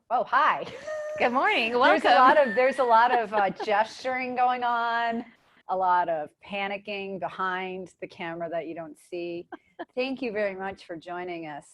Oh, hi. Good morning. Welcome. There's a lot of gesturing going on, a lot of panicking behind the camera that you don't see. Thank you very much for joining us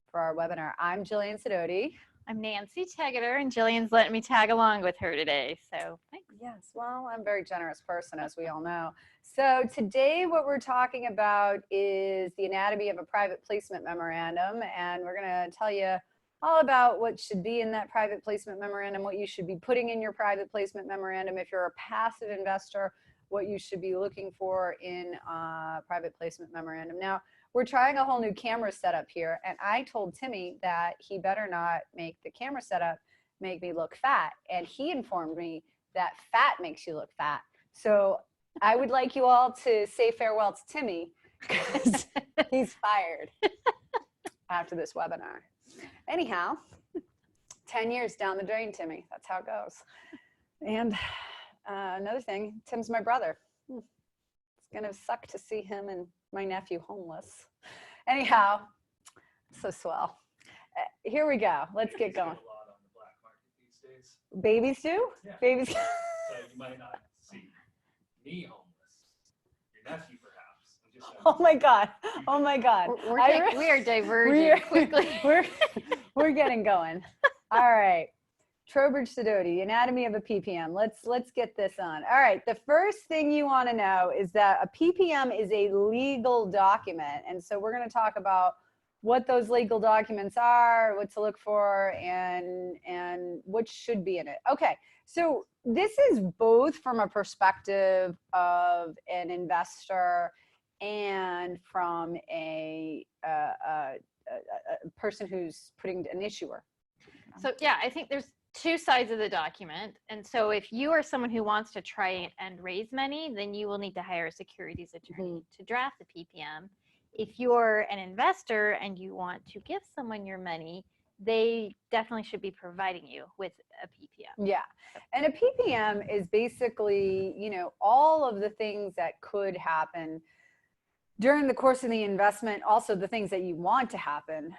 for our webinar. I'm Jillian Sidoti. I'm Nancee Tegeder, and Jillian's letting me tag along with her today. So thanks. Yes, well, I'm a very generous person, as we all know. So today what we're talking about is the anatomy of a private placement memorandum, and we're going to tell you all about what should be in that private placement memorandum, what you should be putting in your private placement memorandum if you're a passive investor, what you should be looking for in a private placement memorandum. Now, we're trying a whole new camera setup here, and I told Timmy that he better not make the camera setup make me look fat, and he informed me that fat makes you look fat. So I would like you all to say farewell to Timmy because he's fired after this webinar. Anyhow, 10 years down the drain, Timmy. That's how it goes. And another thing, Tim's my brother. It's gonna suck to see him and my nephew homeless. Anyhow, so swell. Here we go. Let's get going. A lot on the black market these days. Babies do? Yeah. Babies. So you might not see me homeless. Your nephew, perhaps. I'm just Oh my God. Oh my God. We are diverging quickly. We're getting going. All right. Trowbridge Sidoti, anatomy of a PPM. Let's get this on. All right. The first thing you want to know is that a PPM is a legal document. And so we're going to talk about what those legal documents are, what to look for, and what should be in it. Okay. So this is both from a perspective of an investor and from a person who's putting an issuer. So yeah, I think there's two sides of the document. And so if you are someone who wants to try and raise money, then you will need to hire a securities attorney to draft the PPM. If you're an investor and you want to give someone your money, they definitely should be providing you with a PPM. Yeah. And a PPM is basically, you know, all of the things that could happen during the course of the investment, also the things that you want to happen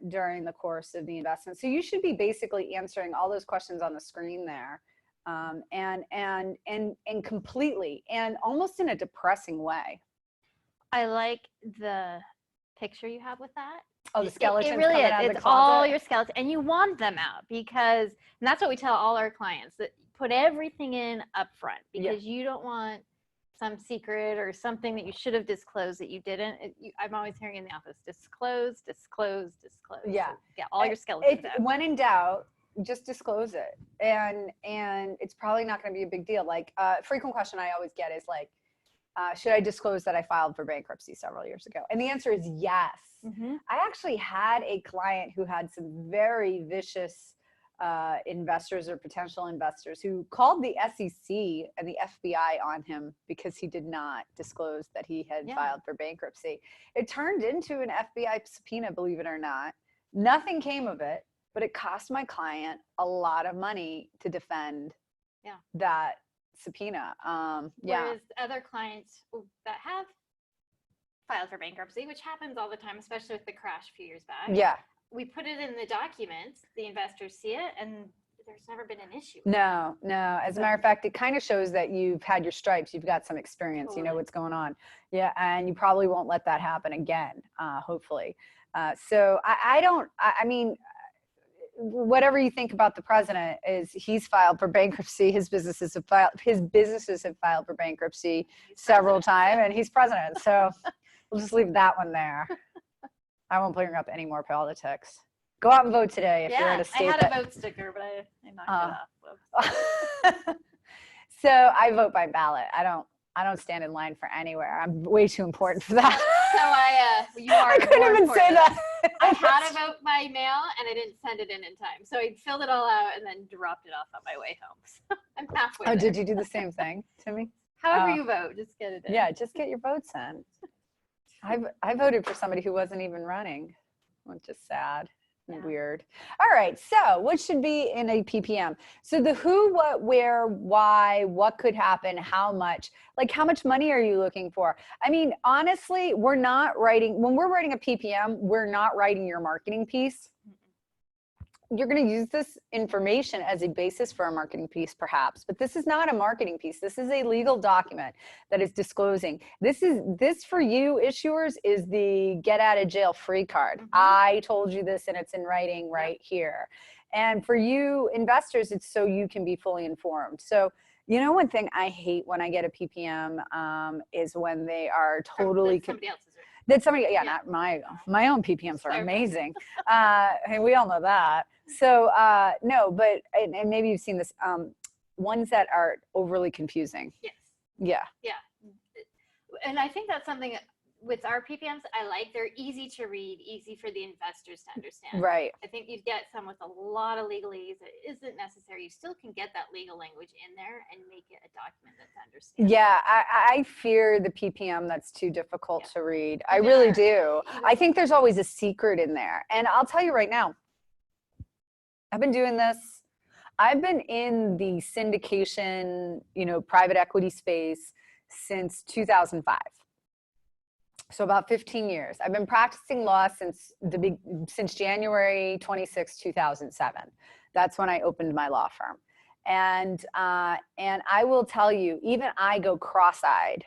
during the course of the investment. So you should be basically answering all those questions on the screen there, and completely, and almost in a depressing way. I like the picture you have with that. Oh, the skeleton. It really is. It's all your skeleton, and you want them out because, and that's what we tell all our clients, that put everything in up front because you don't want some secret or something that you should have disclosed that you didn't. I'm always hearing in the office, disclose, disclose, disclose. Yeah. So, yeah, all your skeletons out. When in doubt, just disclose it. And it's probably not going to be a big deal. Like frequent question I always get is like, should I disclose that I filed for bankruptcy several years ago? And the answer is yes. Mm-hmm. I actually had a client who had some very vicious investors or potential investors who called the SEC and the FBI on him because he did not disclose that he had filed for bankruptcy. It turned into an FBI subpoena, believe it or not. Nothing came of it, but it cost my client a lot of money to defend that subpoena. Whereas other clients that have filed for bankruptcy, which happens all the time, especially with the crash a few years back. Yeah. We put it in the documents, the investors see it, and there's never been an issue. No. As a matter of fact, it kind of shows that you've had your stripes, you've got some experience, you know what's going on. Yeah, and you probably won't let that happen again, hopefully. So I mean, whatever you think about the president, is he's filed for bankruptcy. His businesses have filed for bankruptcy several times, and he's president. So we'll just leave that one there. I won't bring up any more politics. Go out and vote today if you're in a state. I had a vote sticker, but I knocked it off. So I vote by ballot. I don't stand in line for anywhere. I'm way too important for that. So you are. I couldn't even say that. I had a vote by mail and I didn't send it in time. So I filled it all out and then dropped it off on my way home. So I'm halfway there. Did you do the same thing, Timmy? However you vote, just get it in. Yeah, just get your votes in. I voted for somebody who wasn't even running, which is sad and weird. All right, so what should be in a PPM? So the who, what, where, why, what could happen, how much, like how much money are you looking for? I mean, honestly, when we're writing a PPM, we're not writing your marketing piece. you're going to use this information as a basis for a marketing piece perhaps, but this is not a marketing piece. This is a legal document that is disclosing. This for you issuers is the get out of jail free card. I told you this and it's in writing right here. And for you investors, it's so you can be fully informed. So, you know, one thing I hate when I get a PPM is when they are totally somebody else's. that somebody, yeah, not my own PPMs are amazing. And we all know that. So no, but, and maybe you've seen this, ones that are overly confusing. Yes. Yeah. Yeah. And I think that's something with our PPMs, I like. They're easy to read, easy for the investors to understand. Right. I think you'd get some with a lot of legalese that isn't necessary. You still can get that legal language in there and make it a document that's understandable. Yeah, I fear the PPM that's too difficult to read. I really do. I think there's always a secret in there. And I'll tell you right now, I've been doing this. I've been in the syndication, you know, private equity space since 2005. So about 15 years. I've been practicing law since January 26, 2007. That's when I opened my law firm. And I will tell you, even I go cross-eyed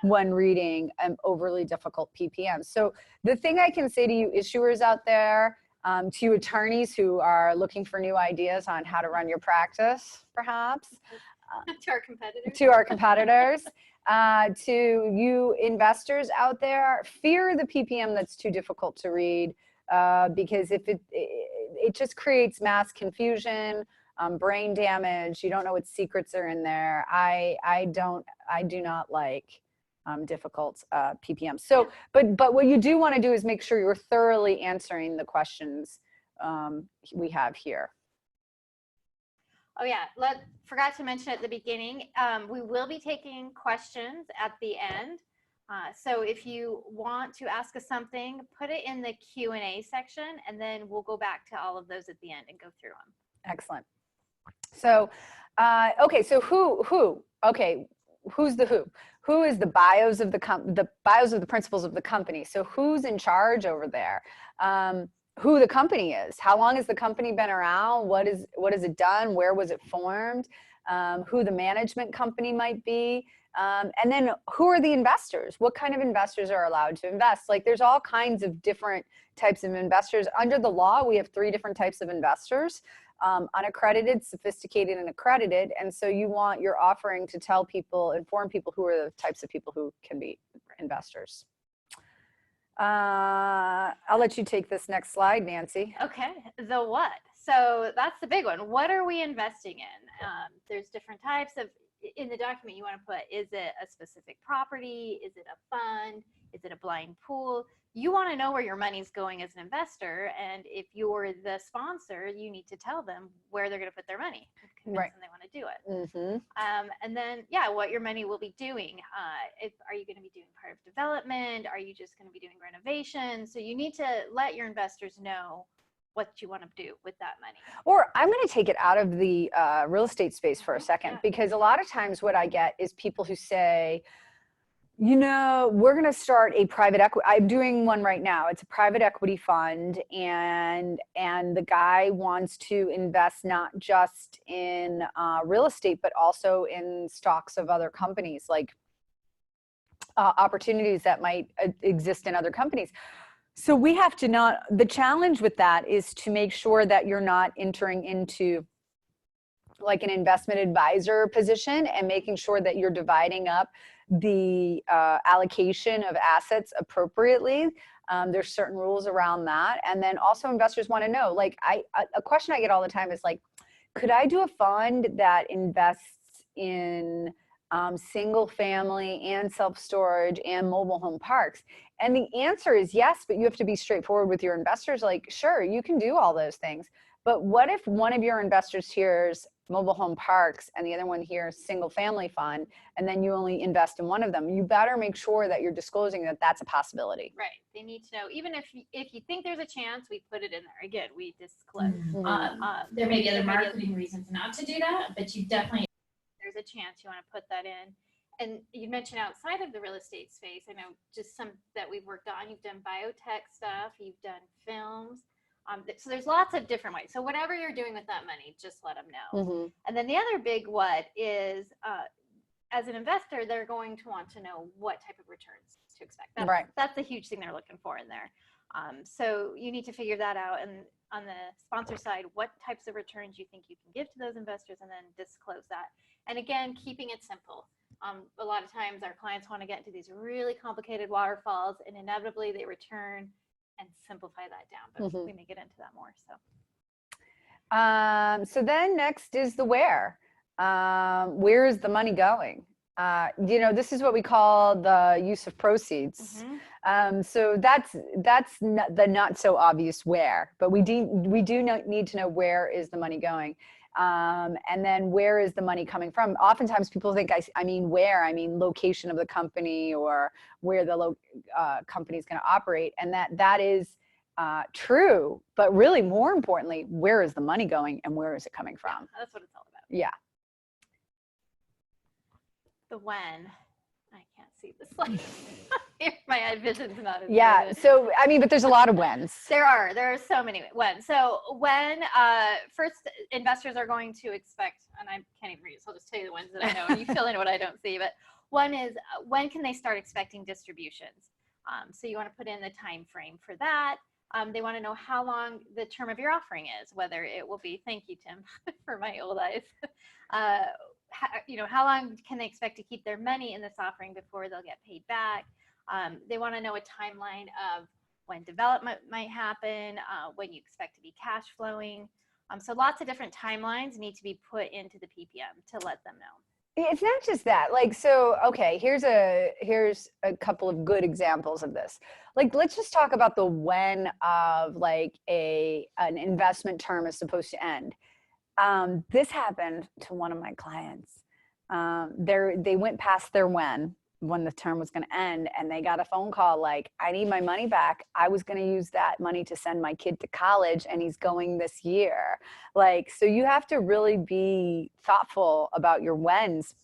when reading an overly difficult PPM. So the thing I can say to you issuers out there, to you attorneys who are looking for new ideas on how to run your practice, perhaps. To our competitors. To our competitors. To you investors out there, fear the PPM that's too difficult to read, because if it just creates mass confusion, brain damage. You don't know what secrets are in there. I do not like difficult PPM. So, but what you do want to do is make sure you're thoroughly answering the questions we have here. Oh yeah, forgot to mention at the beginning, we will be taking questions at the end. So if you want to ask us something, put it in the Q&A section, and then we'll go back to all of those at the end and go through them. Excellent. So, okay, so okay, who's the who? Who is the bios of the bios of the principals of the company? So who's in charge over there? Who the company is? How long has the company been around? What has it done? Where was it formed? Who the management company might be? And then who are the investors? What kind of investors are allowed to invest? Like there's all kinds of different types of investors. Under the law, we have 3 different types of investors. Unaccredited, sophisticated, and accredited. And so you want your offering to tell people, inform people who are the types of people who can be investors. I'll let you take this next slide, Nancee. Okay, the what? So that's the big one. What are we investing in? There's different types of, in the document you want to put, is it a specific property? Is it a fund? Is it a blind pool? You want to know where your money's going as an investor. And if you're the sponsor, you need to tell them where they're going to put their money. Convince them they want to do it. And then, yeah, what your money will be doing. Are you going to be doing part of development? Are you just going to be doing renovation? So you need to let your investors know what you want to do with that money. Or I'm going to take it out of the real estate space for a second, because a lot of times what I get is people who say, you know, we're going to start a private equity. I'm doing one right now. It's a private equity fund, and the guy wants to invest not just in real estate, but also in stocks of other companies, like opportunities that might exist in other companies. So we have to the challenge with that is to make sure that you're not entering into like an investment advisor position and making sure that you're dividing up the allocation of assets appropriately. There's certain rules around that. And then also investors want to know, like a question I get all the time is like, could I do a fund that invests in single family and self-storage and mobile home parks? And the answer is yes, but you have to be straightforward with your investors. Like, sure, you can do all those things. But what if one of your investors hears mobile home parks and the other one hears single family fund, and then you only invest in one of them? You better make sure that you're disclosing that that's a possibility. Right. They need to know, even if you think there's a chance, we put it in there. Again, we disclose. There may be other marketing reasons not to do that, but you definitely, there's a chance you want to put that in. And you mentioned outside of the real estate space, I know just some that we've worked on. You've done biotech stuff, you've done films. So there's lots of different ways. So whatever you're doing with that money, just let them know. Mhm. And then the other big what is, as an investor, they're going to want to know what type of returns to expect. That's a huge thing they're looking for in there. So you need to figure that out. And on the sponsor side, what types of returns you think you can give to those investors, and then disclose that. And again, keeping it simple. A lot of times our clients want to get into these really complicated waterfalls, and inevitably they return and simplify that down. But we may get into that more. So then next is the where. Where is the money going? This is what we call the use of proceeds. So that's the not so obvious where, but we do need to know where is the money going. And then where is the money coming from? Oftentimes people think I mean location of the company, or where the company is going to operate. And that is true, but really more importantly, where is the money going and where is it coming from? Yeah, that's what it's all about. Yeah. The when, I can't see the slide. My vision's not as Yeah. good. So, but there's a lot of whens. There are so many when. So when first investors are going to expect, and I can't even read, so I'll just tell you the ones that I know, and you fill in what I don't see. But one is, when can they start expecting distributions? So you want to put in the time frame for that. They want to know how long the term of your offering is, whether it will be, thank you, Tim, for my old eyes. How long can they expect to keep their money in this offering before they'll get paid back? They want to know a timeline of when development might happen, when you expect to be cash flowing. So lots of different timelines need to be put into the PPM to let them know. It's not just that. Okay, here's a couple of good examples of this. Let's just talk about the when of an investment term is supposed to end. This happened to one of my clients. They went past their when the term was going to end, and they got a phone call I need my money back. I was going to use that money to send my kid to college, and he's going this year. So you have to really be thoughtful about your whens.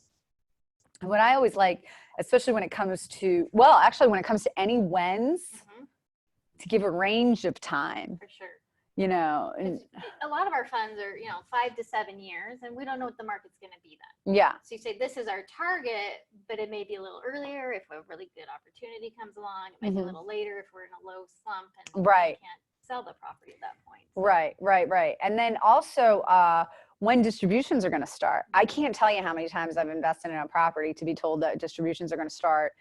And what I always like, especially when it comes to, when it comes to any whens, to give a range of time. For sure. And a lot of our funds are 5 to 7 years, and we don't know what the market's going to be then. Yeah. So you say this is our target, but it may be a little earlier if a really good opportunity comes along. It might be a little later if we're in a low slump and we can't sell the property at that point. So. Right. And then also when distributions are going to start. I can't tell you how many times I've invested in a property to be told that distributions are going to start,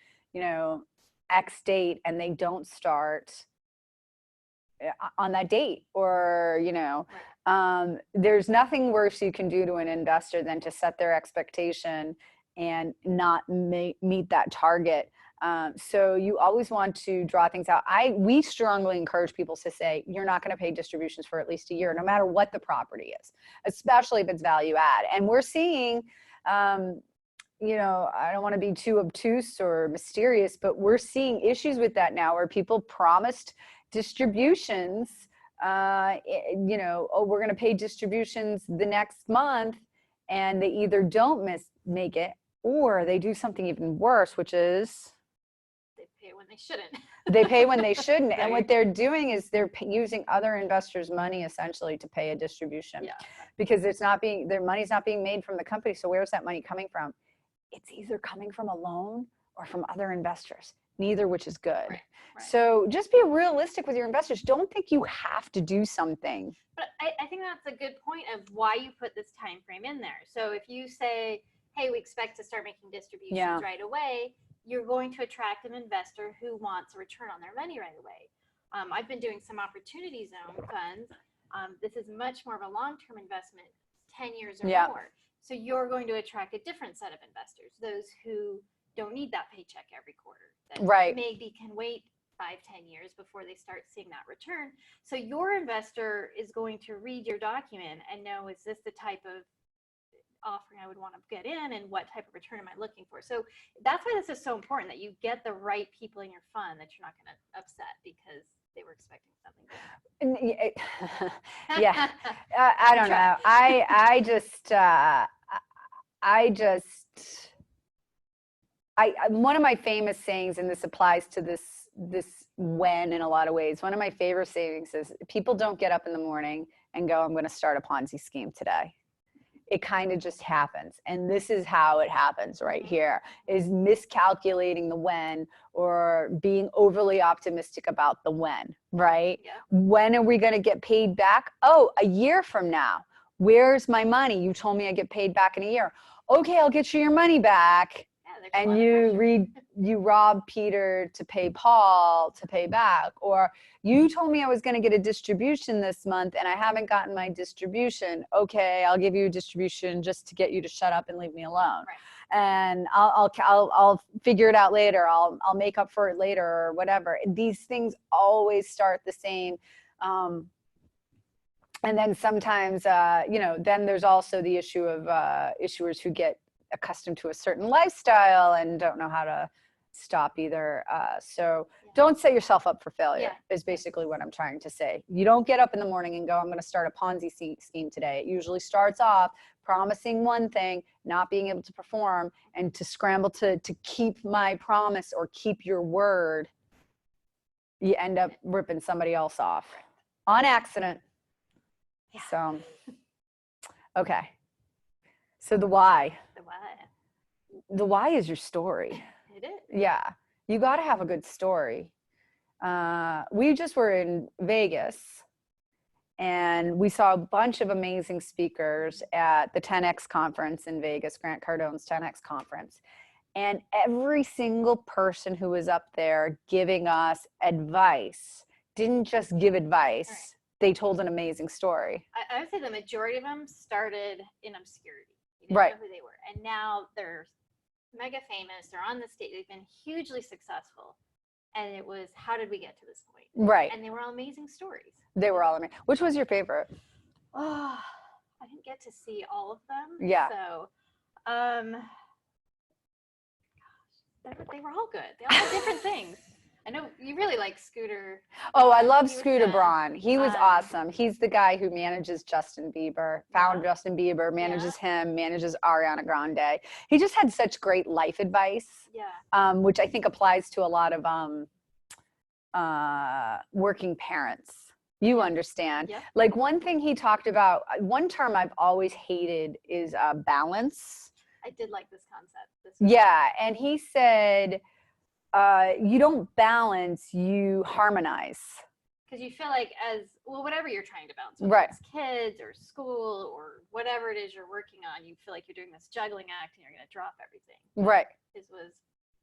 X date, and they don't start on that date, or there's nothing worse you can do to an investor than to set their expectation and not meet that target. So you always want to draw things out. We strongly encourage people to say you're not going to pay distributions for at least a year, no matter what the property is, especially if it's value add. And we're seeing I don't want to be too obtuse or mysterious, but we're seeing issues with that now, where people promised distributions, we're going to pay distributions the next month, and they either don't make it, or they do something even worse, which is they pay when they shouldn't. They pay when they shouldn't. And what they're doing is they're using other investors' money essentially to pay a distribution. Yeah. Because their money's not being made from the company. So where's that money coming from? It's either coming from a loan or from other investors, neither, which is good. Right. So just be realistic with your investors. Don't think you have to do something. But I think that's a good point of why you put this time frame in there. So if you say, hey, we expect to start making distributions right away, you're going to attract an investor who wants a return on their money right away. I've been doing some opportunity zone funds. This is much more of a long-term investment, 10 years or more. So you're going to attract a different set of investors, those who don't need that paycheck every quarter, that maybe can wait 5-10 years before they start seeing that return. So your investor is going to read your document and know, is this the type of offering I would want to get in, and what type of return am I looking for? So that's why this is so important, that you get the right people in your fund that you're not going to upset because they were expecting something different. Yeah. I don't know. one of my famous sayings, and this applies to this when in a lot of ways. One of my favorite sayings is people don't get up in the morning and go, I'm going to start a Ponzi scheme today. It kind of just happens. And this is how it happens right here, is miscalculating the when or being overly optimistic about the when, right? Yeah. When are we going to get paid back? Oh, a year from now. Where's my money? You told me I get paid back in a year. Okay, I'll get you your money back. Yeah, there's a And lot of pressure. you rob Peter to pay Paul to pay back. Or you told me I was going to get a distribution this month and I haven't gotten my distribution. Okay, I'll give you a distribution just to get you to shut up and leave me alone. Right. And I'll figure it out later. I'll make up for it later or whatever. These things always start the same. And then sometimes, then there's also the issue of issuers who get accustomed to a certain lifestyle and don't know how to stop either. So don't set yourself up for failure is basically what I'm trying to say. You don't get up in the morning and go, I'm going to start a Ponzi scheme today. It usually starts off promising one thing, not being able to perform, and to scramble to keep my promise or keep your word. You end up ripping somebody else off on accident. Yeah. So, okay. So the why. The why. The why is your story. It is. Yeah. You got to have a good story. We just were in Vegas and we saw a bunch of amazing speakers at the 10X conference in Vegas, Grant Cardone's 10X conference. And every single person who was up there giving us advice didn't just give advice. Right. They told an amazing story. I would say the majority of them started in obscurity. You didn't Right. know who they were. And now they're mega famous. They're on the stage. They've been hugely successful. And it was, how did we get to this point? Right. And they were all amazing stories. They were all amazing. Which was your favorite? Oh, I didn't get to see all of them. Yeah. So, they were all good. They all had different things. I know you really like Scooter. Oh, I love He was Scooter fun. Braun. He was Um, awesome. He's the guy who manages Justin Bieber, found Justin Bieber, manages him, manages Ariana Grande. He just had such great life advice, Yeah. which I think applies to a lot of working parents. You understand. Yep. Like one thing he talked about, one term I've always hated is balance. I did like this concept. Yeah. And he said, you don't balance, you harmonize. Because you feel like whatever you're trying to balance, whether Right. it's kids or school or whatever it is you're working on, you feel like you're doing this juggling act and you're going to drop everything. Right. His was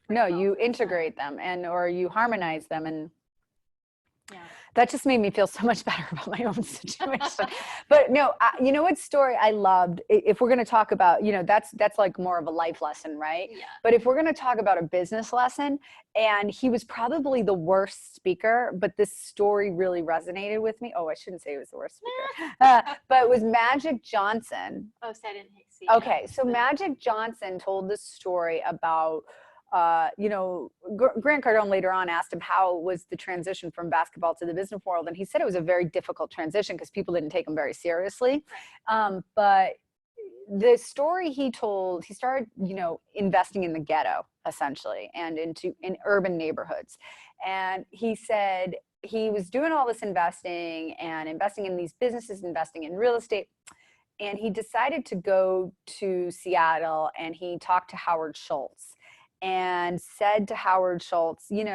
No, pretty well you said. integrate them or you harmonize them. And Yeah. that just made me feel so much better about my own situation. But no, you know what story I loved? If we're going to talk about, that's like more of a life lesson, right? Yeah. But if we're going to talk about a business lesson, and he was probably the worst speaker, but this story really resonated with me. Oh, I shouldn't say he was the worst speaker. But it was Magic Johnson. Oh, so I didn't see. Okay, so Magic Johnson told this story about, Grant Cardone later on asked him how was the transition from basketball to the business world, and he said it was a very difficult transition because people didn't take him very seriously. But the story he told, he started, investing in the ghetto essentially and in urban neighborhoods. And he said he was doing all this investing in these businesses, investing in real estate. And he decided to go to Seattle and he talked to Howard Schultz and said to Howard Schultz, you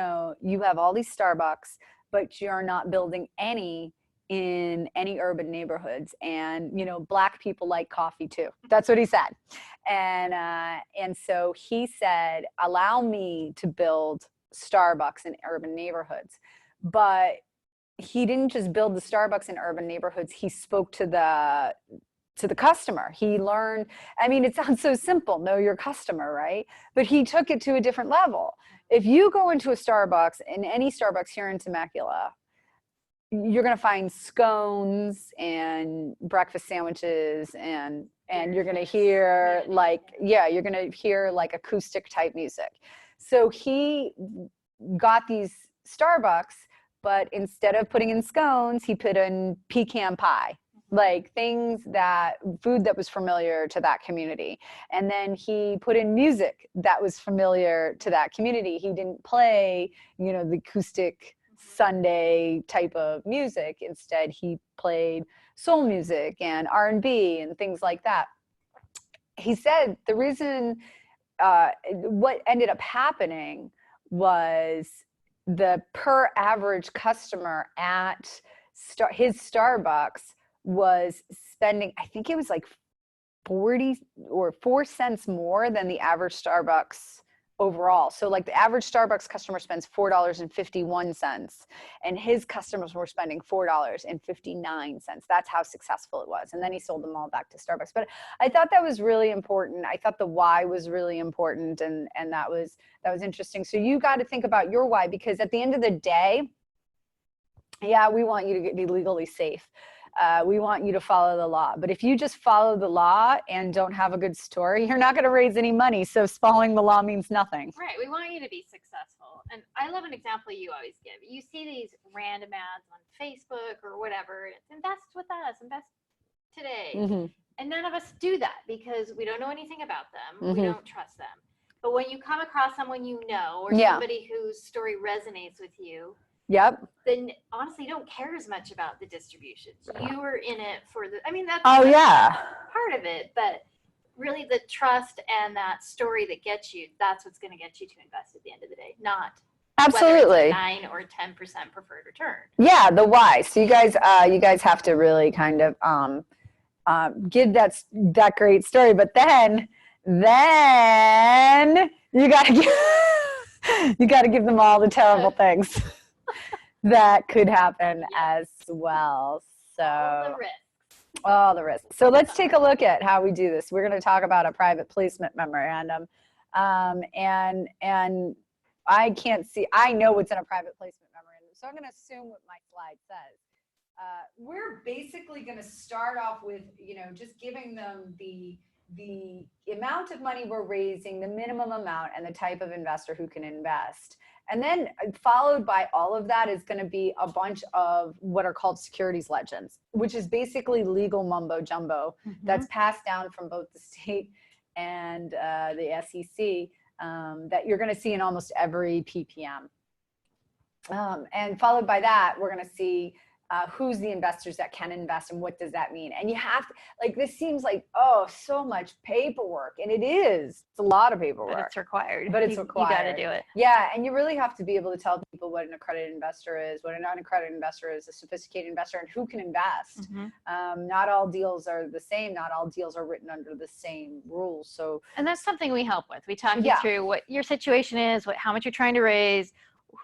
have all these Starbucks, but you're not building any in any urban neighborhoods. And, Black people like coffee too. That's what he said. And so he said, allow me to build Starbucks in urban neighborhoods. But he didn't just build the Starbucks in urban neighborhoods. He spoke to the customer. He learned, it sounds so simple, know your customer, right? But he took it to a different level. If you go into a Starbucks, in any Starbucks here in Temecula, you're going to find scones and breakfast sandwiches and you're going to hear you're going to hear like acoustic type music. So he got these Starbucks, but instead of putting in scones, he put in pecan pie. like food that was familiar to that community. And then he put in music that was familiar to that community. He didn't play, the acoustic Sunday type of music. Instead, he played soul music and R&B and things like that. He said the reason, what ended up happening was the per average customer at his Starbucks was spending, I think it was like 40 or 4 cents more than the average Starbucks overall. So like the average Starbucks customer spends $4.51 and his customers were spending $4.59. That's how successful it was. And then he sold them all back to Starbucks. But I thought that was really important. I thought the why was really important, and that was interesting. So you got to think about your why, because at the end of the day, yeah, we want you to be legally safe. We want you to follow the law. But if you just follow the law and don't have a good story, you're not going to raise any money. So following the law means nothing. Right. We want you to be successful. And I love an example you always give. You see these random ads on Facebook or whatever. It's invest with us, invest today. Mm-hmm. And none of us do that because we don't know anything about them. Mm-hmm. We don't trust them. But when you come across someone you know, or Yeah. somebody whose story resonates with you, Yep. then honestly you don't care as much about the distributions. You were in it for that's Oh, yeah. part of it, but really the trust and that story that gets you, that's what's going to get you to invest at the end of the day, not Absolutely. whether it's a 9 or 10% preferred return. Yeah, the why. So you guys have to really kind of give that great story, but then you got to give them all the terrible things that could happen as well. So all the risks. So let's take a look at how we do this. We're going to talk about a private placement memorandum, and I can't see. I know what's in a private placement memorandum, so I'm going to assume what my slide says. We're basically going to start off with, just giving them the amount of money we're raising, the minimum amount, and the type of investor who can invest. And then followed by all of that is going to be a bunch of what are called securities legends, which is basically legal mumbo jumbo that's passed down from both the state and the SEC that you're going to see in almost every PPM. And followed by that, we're going to see who's the investors that can invest and what does that mean. And you have to, this seems like, so much paperwork, and it is. It's a lot of paperwork. But it's required. But it's You required. got to do it. Yeah, and you really have to be able to tell people what an accredited investor is, what a non-accredited investor is, a sophisticated investor, and who can invest. Not all deals are the same. Not all deals are written under the same rules. So, and that's something we help with. We talk you through what your situation is, how much you're trying to raise,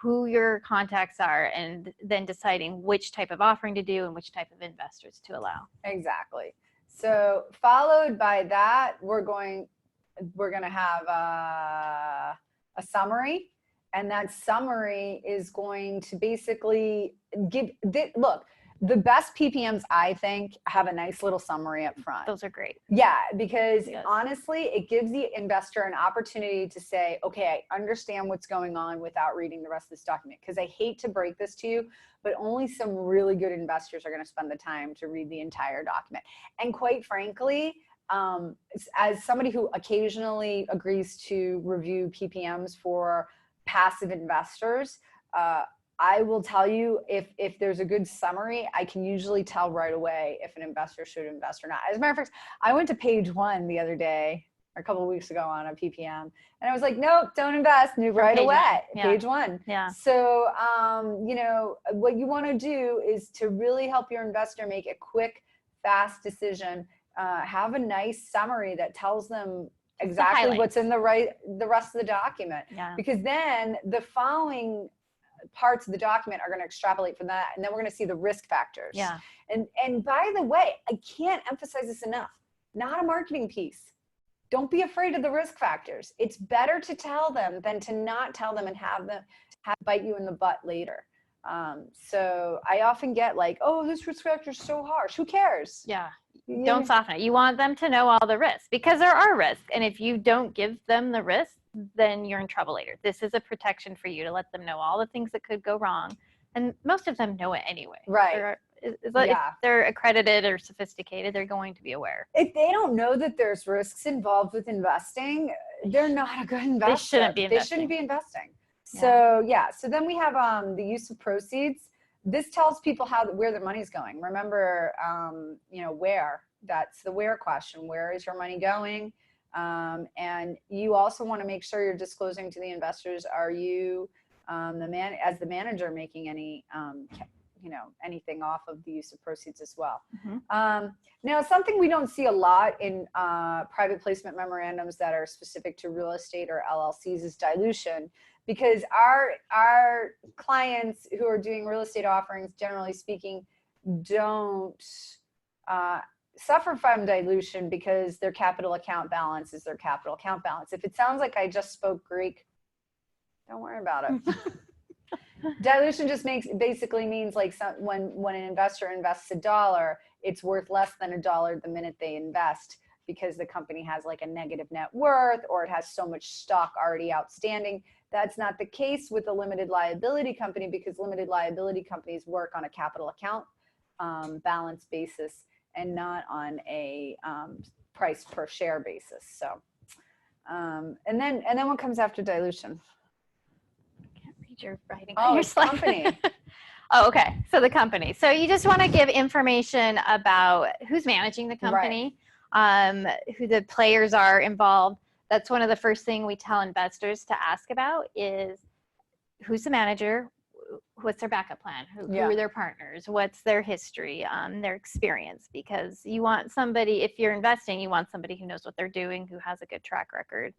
who your contacts are, and then deciding which type of offering to do and which type of investors to allow. Exactly. So followed by that, we're going to have a summary, and that summary is going to basically look, the best PPMs, I think, have a nice little summary up front. Those are great. Yeah, because honestly, it gives the investor an opportunity to say, okay, I understand what's going on without reading the rest of this document. Because I hate to break this to you, but only some really good investors are going to spend the time to read the entire document. And quite frankly, as somebody who occasionally agrees to review PPMs for passive investors, I will tell you, if there's a good summary, I can usually tell right away if an investor should invest or not. As a matter of fact, I went to page 1 the other day, or a couple of weeks ago on a PPM, and I was like, nope, don't invest, knew right away, page 1. Yeah. So, what you want to do is to really help your investor make a quick, fast decision. Have a nice summary that tells them exactly what's in the rest of the document. Yeah. Because then the following parts of the document are going to extrapolate from that, and then we're going to see the risk factors. Yeah. And by the way, I can't emphasize this enough. Not a marketing piece. Don't be afraid of the risk factors. It's better to tell them than to not tell them and have them bite you in the butt later. So I often get this risk factor is so harsh. Who cares? Yeah. Don't soften it. You want them to know all the risks, because there are risks. And if you don't give them the risks, then you're in trouble later. This is a protection for you to let them know all the things that could go wrong. And most of them know it anyway. Right. If Yeah. they're accredited or sophisticated, they're going to be aware. If they don't know that there's risks involved with investing, they're not a good investor. shouldn't be They shouldn't investing. be investing. Yeah. So yeah. So then we have the use of proceeds. This tells people where their money's going. Remember, where. That's the where question. Where is your money going? And you also want to make sure you're disclosing to the investors. Are you as the manager making any anything off of the use of proceeds as well? Now, something we don't see a lot in private placement memorandums that are specific to real estate or LLCs is dilution, because our clients who are doing real estate offerings, generally speaking, don't suffer from dilution because their capital account balance is their capital account balance. If it sounds like I just spoke Greek, don't worry about it. Dilution just basically means like when an investor invests $1, it's worth less than $1 the minute they invest, because the company has like a negative net worth or it has so much stock already outstanding. That's not the case with a limited liability company, because limited liability companies work on a capital account balance basis and not on a price per share basis. So, and then what comes after dilution? You're writing Oh, your it's slide. company. Oh, okay. So the company. So you just want to give information about who's managing the company, who the players are involved. That's one of the first things we tell investors to ask about is who's the manager, what's their backup plan, who are their partners, what's their history, their experience, because you want somebody, if you're investing, you want somebody who knows what they're doing, who has a good track record.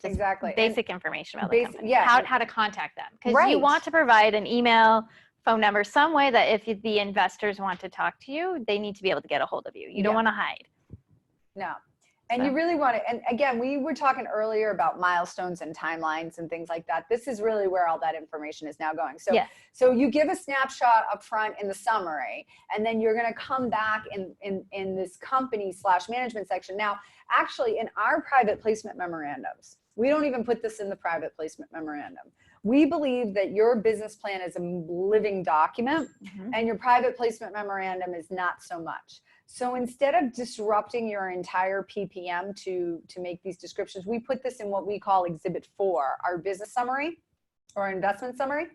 Exactly. Basic information about the company. Yeah. How to contact them. Because you want to provide an email, phone number, some way that if the investors want to talk to you, they need to be able to get a hold of you. You don't want to hide. No. And you really want to, and again, we were talking earlier about milestones and timelines and things like that. This is really where all that information is now going. So, so you give a snapshot up front in the summary, and then you're going to come back in this company / management section. Now, actually, in our private placement memorandums, we don't even put this in the private placement memorandum. We believe that your business plan is a living document, and your private placement memorandum is not so much. So instead of disrupting your entire PPM to make these descriptions, we put this in what we call Exhibit 4, our business summary or investment summary.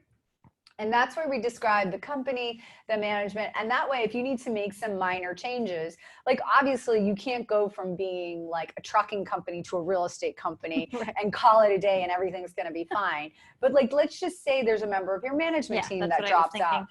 And that's where we describe the company, the management. And that way, if you need to make some minor changes, like obviously you can't go from being like a trucking company to a real estate company and call it a day and everything's going to be fine. But like, let's just say there's a member of your management team that drops out.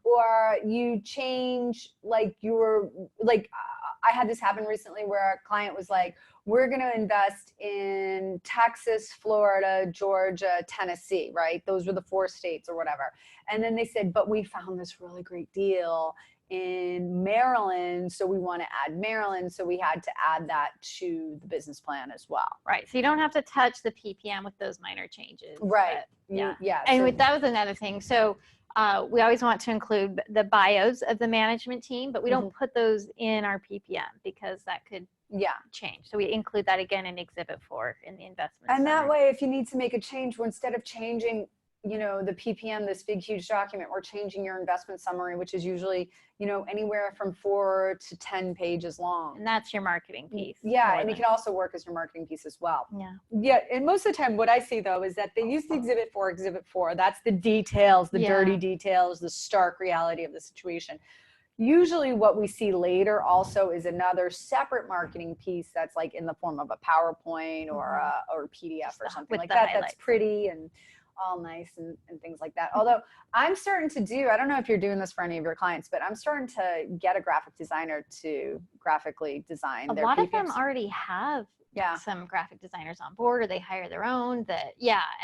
Or you change like I had this happen recently where a client was like, we're going to invest in Texas, Florida, Georgia, Tennessee, right? Those were the 4 states or whatever. And then they said, but we found this really great deal in Maryland, so we want to add Maryland. So we had to add that to the business plan as well. Right. So you don't have to touch the PPM with those minor changes. Right. But, yeah. And that was another thing. So we always want to include the bios of the management team, but we don't put those in our PPM because that could change. So we include that again in Exhibit 4 in the investment. And that way, if you need to make a change, instead of changing, the PPM, this big, huge document, we're changing your investment summary, which is usually, anywhere from 4 to 10 pages long. And that's your marketing piece. Yeah. And it can also work as your marketing piece as well. Yeah. Yeah. And most of the time, what I see though, is that they use the Exhibit 4. That's the details, the dirty details, the stark reality of the situation. Usually what we see later also is another separate marketing piece that's like in the form of a PowerPoint or a PDF or something like that. That's pretty and all nice and things like that. Although I'm starting to I don't know if you're doing this for any of your clients, but I'm starting to get a graphic designer to graphically design their PPMs. A lot of them already have some graphic designers on board, or they hire their own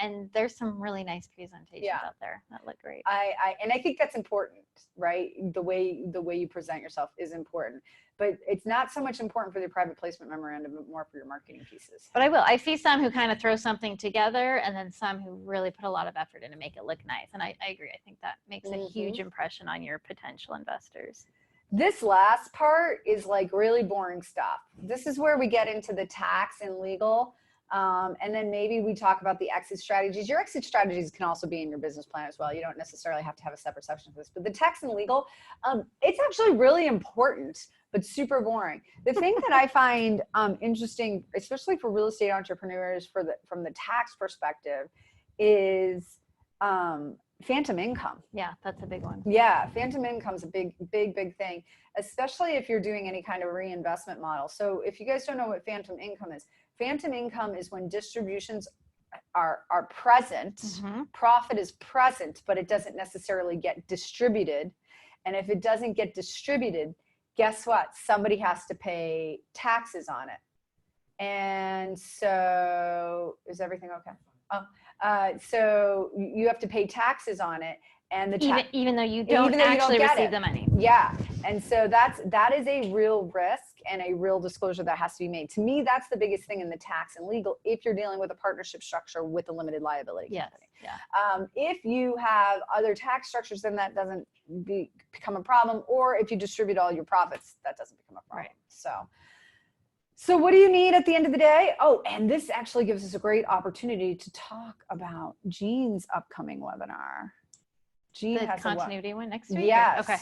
and there's some really nice presentations out there that look great. And I think that's important, right? The way you present yourself is important, but it's not so much important for the private placement memorandum, but more for your marketing pieces. But I see some who kind of throw something together, and then some who really put a lot of effort in to make it look nice. And I agree. I think that makes a huge impression on your potential investors. This last part is like really boring stuff. This is where we get into the tax and legal. And then maybe we talk about the exit strategies. Your exit strategies can also be in your business plan as well. You don't necessarily have to have a separate section for this, but the tax and legal, it's actually really important, but super boring. The thing that I find interesting, especially for real estate entrepreneurs from the tax perspective, is phantom income. Yeah, that's a big one. Yeah, phantom income is a big thing, especially if you're doing any kind of reinvestment model. So if you guys don't know what phantom income is when distributions are present, profit is present, but it doesn't necessarily get distributed. And if it doesn't get distributed, guess what? Somebody has to pay taxes on it. And so, is everything okay? So you have to pay taxes on it, and even though you don't actually receive the money. Yeah, and so that is a real risk and a real disclosure that has to be made. To me, that's the biggest thing in the tax and legal. If you're dealing with a partnership structure with a limited liability company, if you have other tax structures, then that doesn't become a problem. Or if you distribute all your profits, that doesn't become a problem. Right. So what do you need at the end of the day? Oh, and this actually gives us a great opportunity to talk about Jean's upcoming webinar. Jean The has continuity one next week? Yes. Okay.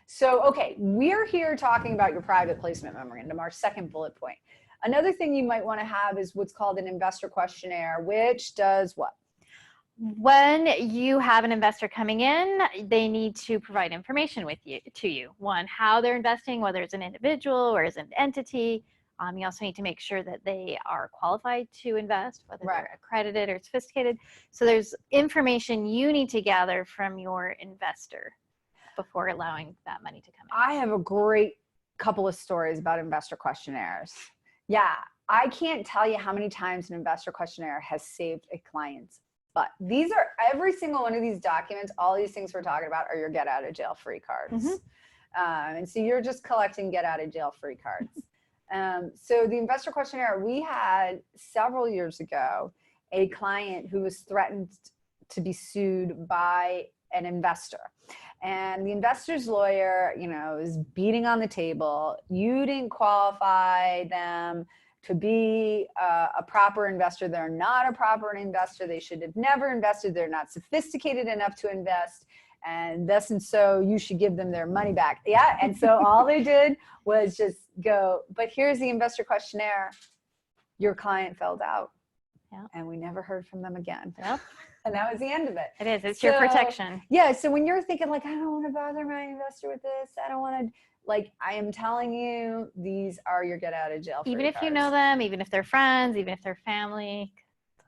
So, okay, we're here talking about your private placement memorandum, our second bullet point. Another thing you might want to have is what's called an investor questionnaire, which does what? When you have an investor coming in, they need to provide information to you. One, how they're investing, whether it's an individual or as an entity. You also need to make sure that they are qualified to invest, whether they're accredited or sophisticated. So there's information you need to gather from your investor before allowing that money to come in. I have a great couple of stories about investor questionnaires. Yeah, I can't tell you how many times an investor questionnaire has saved a client's butt. These are, every single one of these documents, all these things we're talking about are your get out of jail free cards. And so you're just collecting get out of jail free cards. So the investor questionnaire, we had several years ago, a client who was threatened to be sued by an investor. And the investor's lawyer, is beating on the table. You didn't qualify them to be a proper investor. They're not a proper investor. They should have never invested. They're not sophisticated enough to invest. And thus and so you should give them their money back. Yeah. And so all they did was just go, but here's the investor questionnaire. Your client filled out. Yeah. And we never heard from them again. Yep. And that was the end of it. It is. It's your protection. Yeah. So when you're thinking like, I don't want to bother my investor with this, I don't want to, like, I am telling you, these are your get out of jail free Even if you know them, even if they're friends, even if they're family,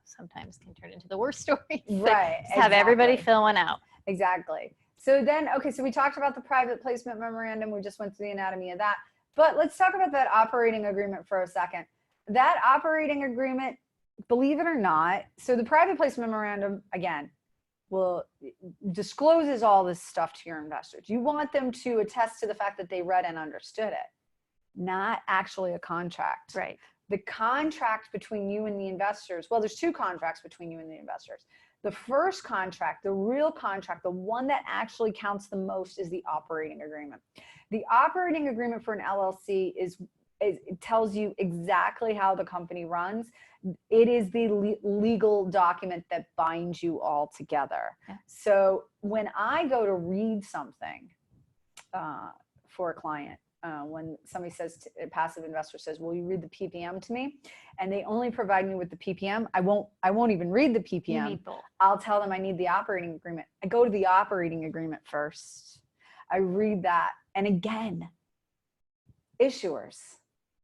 sometimes can turn into the worst stories. Right. Just have everybody fill one out. Exactly. So then, okay, so we talked about the private placement memorandum. We just went through the anatomy of that. But let's talk about that operating agreement for a second. That operating agreement, believe it or not, so the private placement memorandum, again, discloses all this stuff to your investors. You want them to attest to the fact that they read and understood it, not actually a contract. Right. The contract between you and the investors, well, there's two contracts between you and the investors. The first contract, the real contract, the one that actually counts the most, is the operating agreement. The operating agreement for an LLC it tells you exactly how the company runs. It is the legal document that binds you all together. Yeah. So when I go to read something for a client, when somebody says, a passive investor says, will you read the PPM to me? And they only provide me with the PPM. I won't even read the PPM. You need both. I'll tell them I need the operating agreement. I go to the operating agreement first. I read that. And again, issuers,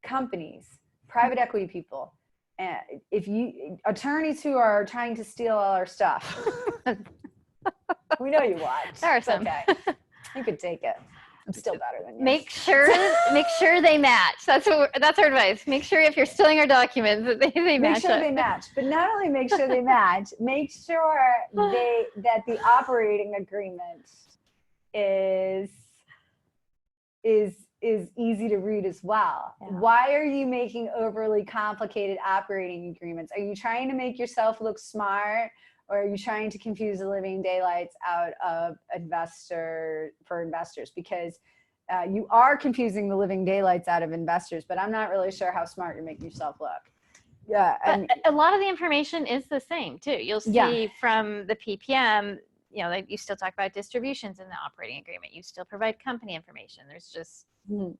companies, private equity people, and attorneys who are trying to steal all our stuff. We know you watch. There are some. Okay. You could take it. I'm still better than you. Make sure they match. That's our advice. Make sure if you're stealing our documents that they match. Make sure they match. But not only make sure they match, make sure that the operating agreement is easy to read as well. Yeah. Why are you making overly complicated operating agreements? Are you trying to make yourself look smart? Or are you trying to confuse the living daylights out of investors? Because you are confusing the living daylights out of investors, but I'm not really sure how smart you're making yourself look. Yeah. And But a lot of the information is the same too. You'll see Yeah. from the PPM, you know, like you still talk about distributions in the operating agreement. You still provide company information. There's just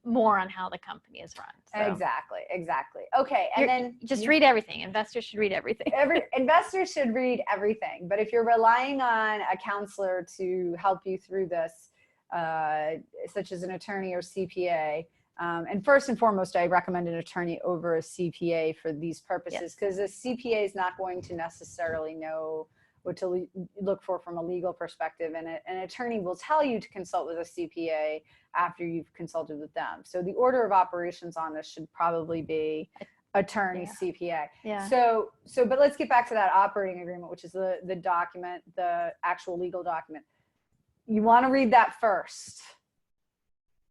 more on how the company is run. So exactly. Okay. And then just read everything. Investors should read everything. Investors should read everything. But if you're relying on a counselor to help you through this, such as an attorney or CPA, and first and foremost, I recommend an attorney over a CPA for these purposes, because a CPA is not going to necessarily know what to look for from a legal perspective. And an attorney will tell you to consult with a CPA after you've consulted with them. So the order of operations on this should probably be attorney, CPA. Yeah. So, but let's get back to that operating agreement, which is the document, the actual legal document. You want to read that first.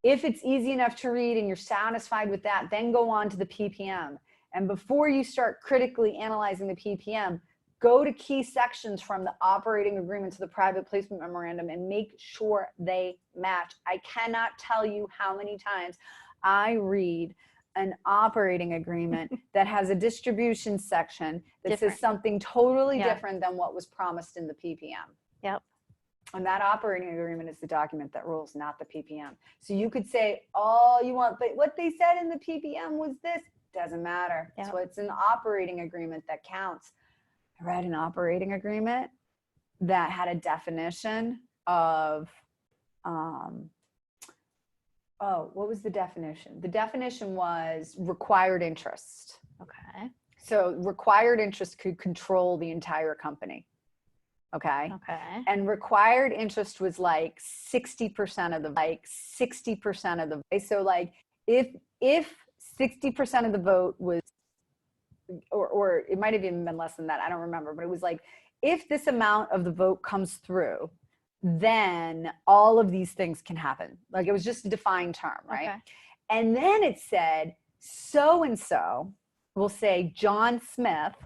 If it's easy enough to read and you're satisfied with that, then go on to the PPM. And before you start critically analyzing the PPM, go to key sections from the operating agreement to the private placement memorandum and make sure they match. I cannot tell you how many times I read an operating agreement that has a distribution section that says something totally different than what was promised in the PPM. Yep. And that operating agreement is the document that rules, not the PPM. So you could say all you want, but what they said in the PPM was this. Doesn't matter. Yep. So it's an operating agreement that counts. I read an operating agreement that had a definition of, what was the definition? The definition was required interest. Okay. So required interest could control the entire company. Okay. Okay. And required interest was like 60% of the, so like if 60% of the vote was, or it might have even been less than that, I don't remember, but it was like, if this amount of the vote comes through, then all of these things can happen. Like it was just a defined term, right? Okay. And then it said, so-and-so, we'll say John Smith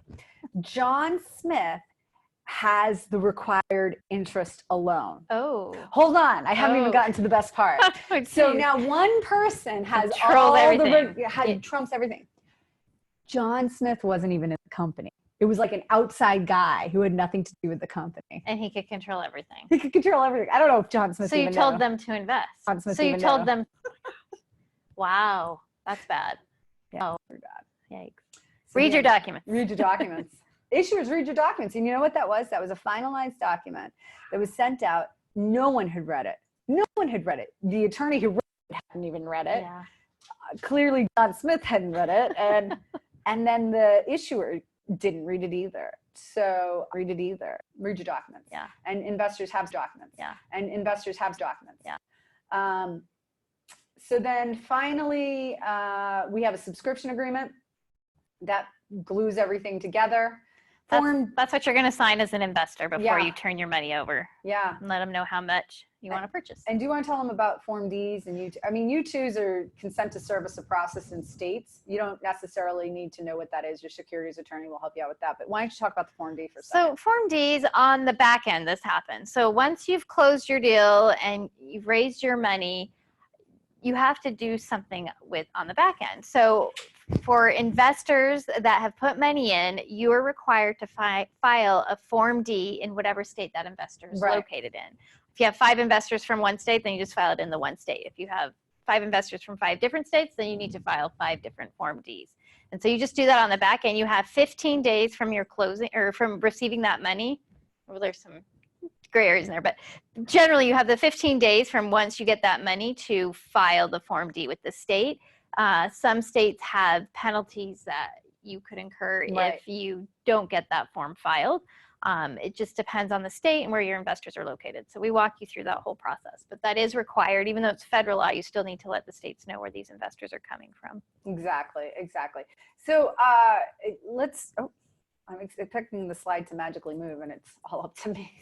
has the required interest alone. Oh. Hold on, I haven't even gotten to the best part. So now one person has Controls everything. Trumps everything. John Smith wasn't even in the company. It was like an outside guy who had nothing to do with the company. And he could control everything. He could control everything. I don't know if John Smith So you even told knew. them to invest. John Smith So you even told knew. them. Wow, that's bad. Yeah, Oh, very bad. yikes. So Read your documents. Read your documents. Issuers, read your documents. And you know what that was? That was a finalized document that was sent out. No one had read it. No one had read it. The attorney who wrote it hadn't even read it. Yeah. Clearly John Smith hadn't read it. And then the issuer didn't read it either. So read it either. Read your documents. Yeah. And investors have documents. Yeah. And investors have documents. Yeah. So then finally, we have a subscription agreement that glues everything together. That's what you're going to sign as an investor before Yeah. you turn your money over. Yeah. And let them know how much you want to purchase. And do you want to tell them about Form Ds and U2s are consent to service a process in states. You don't necessarily need to know what that is. Your securities attorney will help you out with that. But why don't you talk about the Form D for a second? So Form Ds on the back end, this happens. So once you've closed your deal and you've raised your money, you have to do something on the back end. So for investors that have put money in, you are required to file a Form D in whatever state that investor is located in. If you have 5 investors from one state, then you just file it in the one state. If you have 5 investors from 5 different states, then you need to file 5 different Form Ds. And so you just do that on the back end. You have 15 days from your closing or from receiving that money. Well, there's some gray areas in there, but generally you have the 15 days from once you get that money to file the Form D with the state. Some states have penalties that you could incur if you don't get that form filed. It just depends on the state and where your investors are located. So we walk you through that whole process, but that is required. Even though it's federal law, you still need to let the states know where these investors are coming from. Exactly. So I'm expecting the slide to magically move and it's all up to me.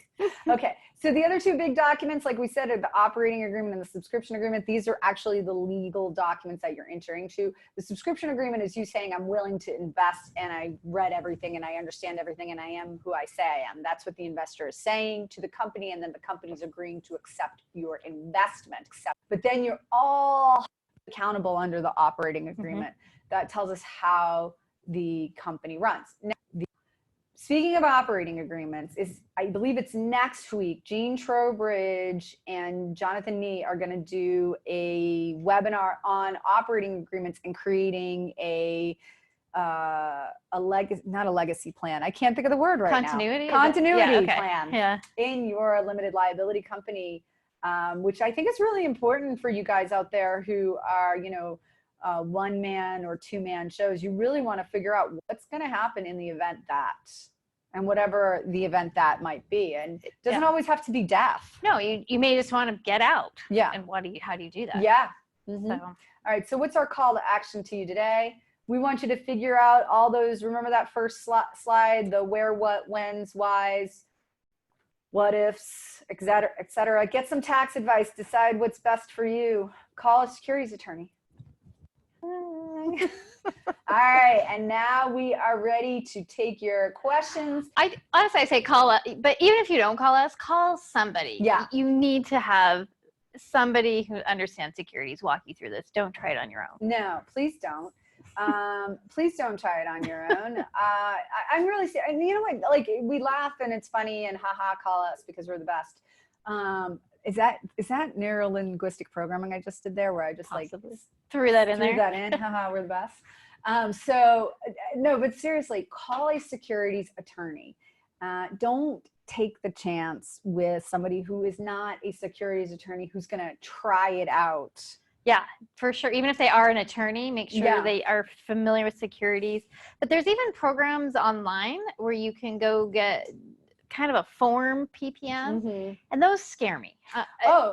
Okay, so the other 2 big documents, like we said, are the operating agreement and the subscription agreement. These are actually the legal documents that you're entering to. The subscription agreement is you saying, I'm willing to invest and I read everything and I understand everything and I am who I say I am. That's what the investor is saying to the company, and then the company's agreeing to accept your investment. But then you're all accountable under the operating agreement. That tells us how the company runs. Now, speaking of operating agreements, I believe it's next week, Jean Trowbridge and Jonathan Nee are going to do a webinar on operating agreements and creating not a legacy plan. I can't think of the word right Continuity? now. Continuity Yeah, okay. plan Yeah. in your limited liability company, which I think is really important for you guys out there who are, one man or two man shows. You really want to figure out what's going to happen in the event that, and whatever the event that might be. And it doesn't always have to be death. No, you may just want to get out. Yeah. And how do you do that? Yeah. So, All right. So what's our call to action to you today? We want you to figure out all those, remember that first slide, the where, what, whens, whys, what ifs, et cetera, et cetera. Get some tax advice, decide what's best for you. Call a securities attorney. All right, and now we are ready to take your questions. Honestly, I say call us, but even if you don't call us, call somebody. Yeah. You need to have somebody who understands securities walk you through this. Don't try it on your own. No, please don't. Please don't try it on your own. I'm really serious. And you know what? Like, we laugh and it's funny and haha, call us because we're the best. Is that neuro-linguistic programming I just did there, where I just Possibly. like Threw that in threw there. that in? Haha, we're the best. So no, but seriously, call a securities attorney. Don't take the chance with somebody who is not a securities attorney who's going to try it out. Yeah, for sure. Even if they are an attorney, make sure they are familiar with securities. But there's even programs online where you can go get kind of a form PPM, and those scare me.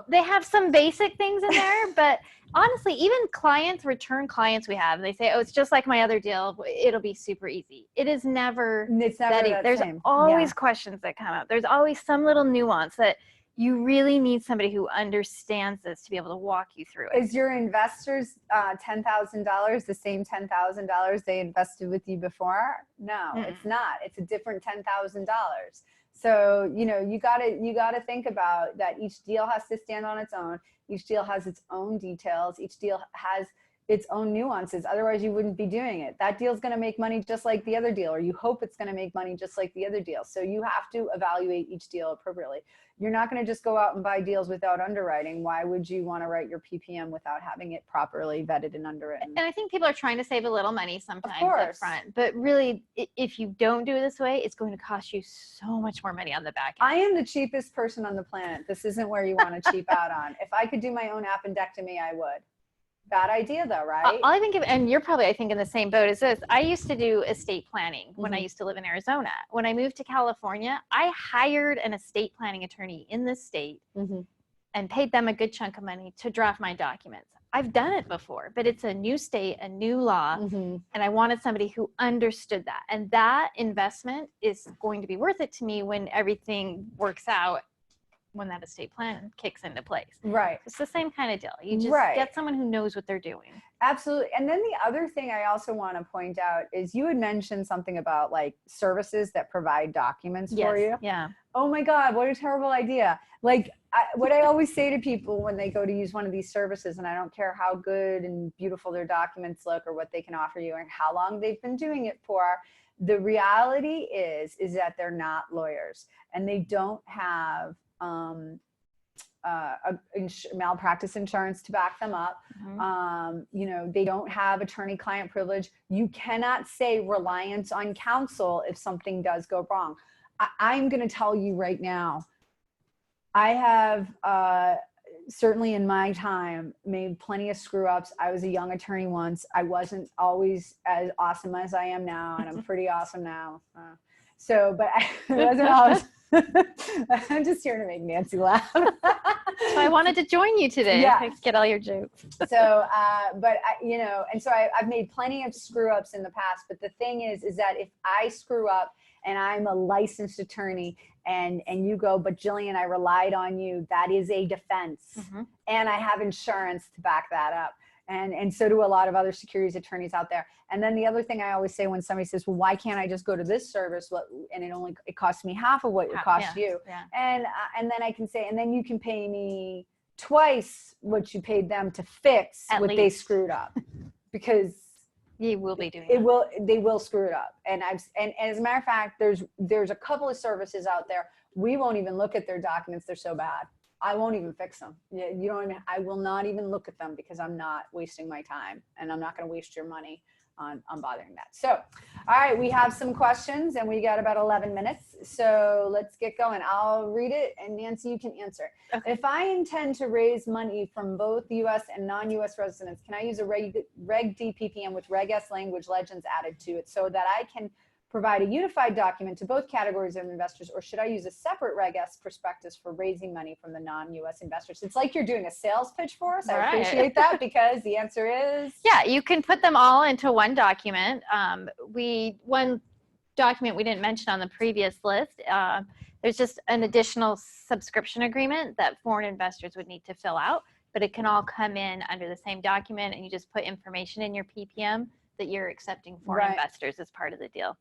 They have some basic things in there, but honestly, even return clients we have, they say, oh, it's just like my other deal. It'll be super easy. It is never. It's never that There's same. always questions that come up. There's always some little nuance that you really need somebody who understands this to be able to walk you through it. Is your investors $10,000 the same $10,000 they invested with you before? No, it's not. It's a different $10,000. So, you gotta think about that. Each deal has to stand on its own. Each deal has its own details. Each deal has its own nuances. Otherwise, you wouldn't be doing it. That deal's going to make money just like the other deal, or you hope it's going to make money just like the other deal. So you have to evaluate each deal appropriately. You're not going to just go out and buy deals without underwriting. Why would you want to write your PPM without having it properly vetted and underwritten? And I think people are trying to save a little money sometimes up front, but really, if you don't do it this way, it's going to cost you so much more money on the back end. I am the cheapest person on the planet. This isn't where you want to cheap out on. If I could do my own appendectomy, I would. Bad idea though, right? I'll even give, and you're probably, I think, in the same boat as this. I used to do estate planning when I used to live in Arizona. When I moved to California, I hired an estate planning attorney in the state and paid them a good chunk of money to draft my documents. I've done it before, but it's a new state, a new law, and I wanted somebody who understood that. And that investment is going to be worth it to me when everything works out, when that estate plan kicks into place. Right. It's the same kind of deal. You just get someone who knows what they're doing. Absolutely. And then the other thing I also want to point out is you had mentioned something about like services that provide documents for you. Yeah. Oh my God, what a terrible idea. Like what I always say to people when they go to use one of these services, and I don't care how good and beautiful their documents look or what they can offer you and how long they've been doing it for, the reality is that they're not lawyers and they don't have malpractice insurance to back them up. They don't have attorney-client privilege. You cannot say reliance on counsel if something does go wrong. I'm going to tell you right now, I have certainly in my time made plenty of screw ups. I was a young attorney once. I wasn't always as awesome as I am now, and I'm pretty awesome now. But I wasn't always. I'm just here to make Nancee laugh. So I wanted to join you today. Yeah. Get all your jokes. So, and so I've made plenty of screw ups in the past. But the thing is that if I screw up and I'm a licensed attorney and you go, but Jillian, I relied on you, that is a defense. And I have insurance to back that up. And so do a lot of other securities attorneys out there. And then the other thing I always say when somebody says, well, why can't I just go to this service? And it costs me half of what it costs you. Yeah. And then I can say, and then you can pay me twice what you paid them to fix what they screwed up. Because You will be doing They that. will screw it up. And as a matter of fact, there's a couple of services out there. We won't even look at their documents. They're so bad. I won't even fix them. You don't even, I will not even look at them because I'm not wasting my time and I'm not going to waste your money on bothering that. So, all right, we have some questions and we got about 11 minutes. So let's get going. I'll read it and Nancee, you can answer. Okay. If I intend to raise money from both US and non-US residents, can I use a Reg D PPM with Reg S language legends added to it so that I can provide a unified document to both categories of investors, or should I use a separate Reg S prospectus for raising money from the non-US investors? It's like you're doing a sales pitch for us. I Right. appreciate that because the answer is Yeah, you can put them all into one document. One document we didn't mention on the previous list, there's just an additional subscription agreement that foreign investors would need to fill out, but it can all come in under the same document and you just put information in your PPM that you're accepting foreign Right. investors as part of the deal.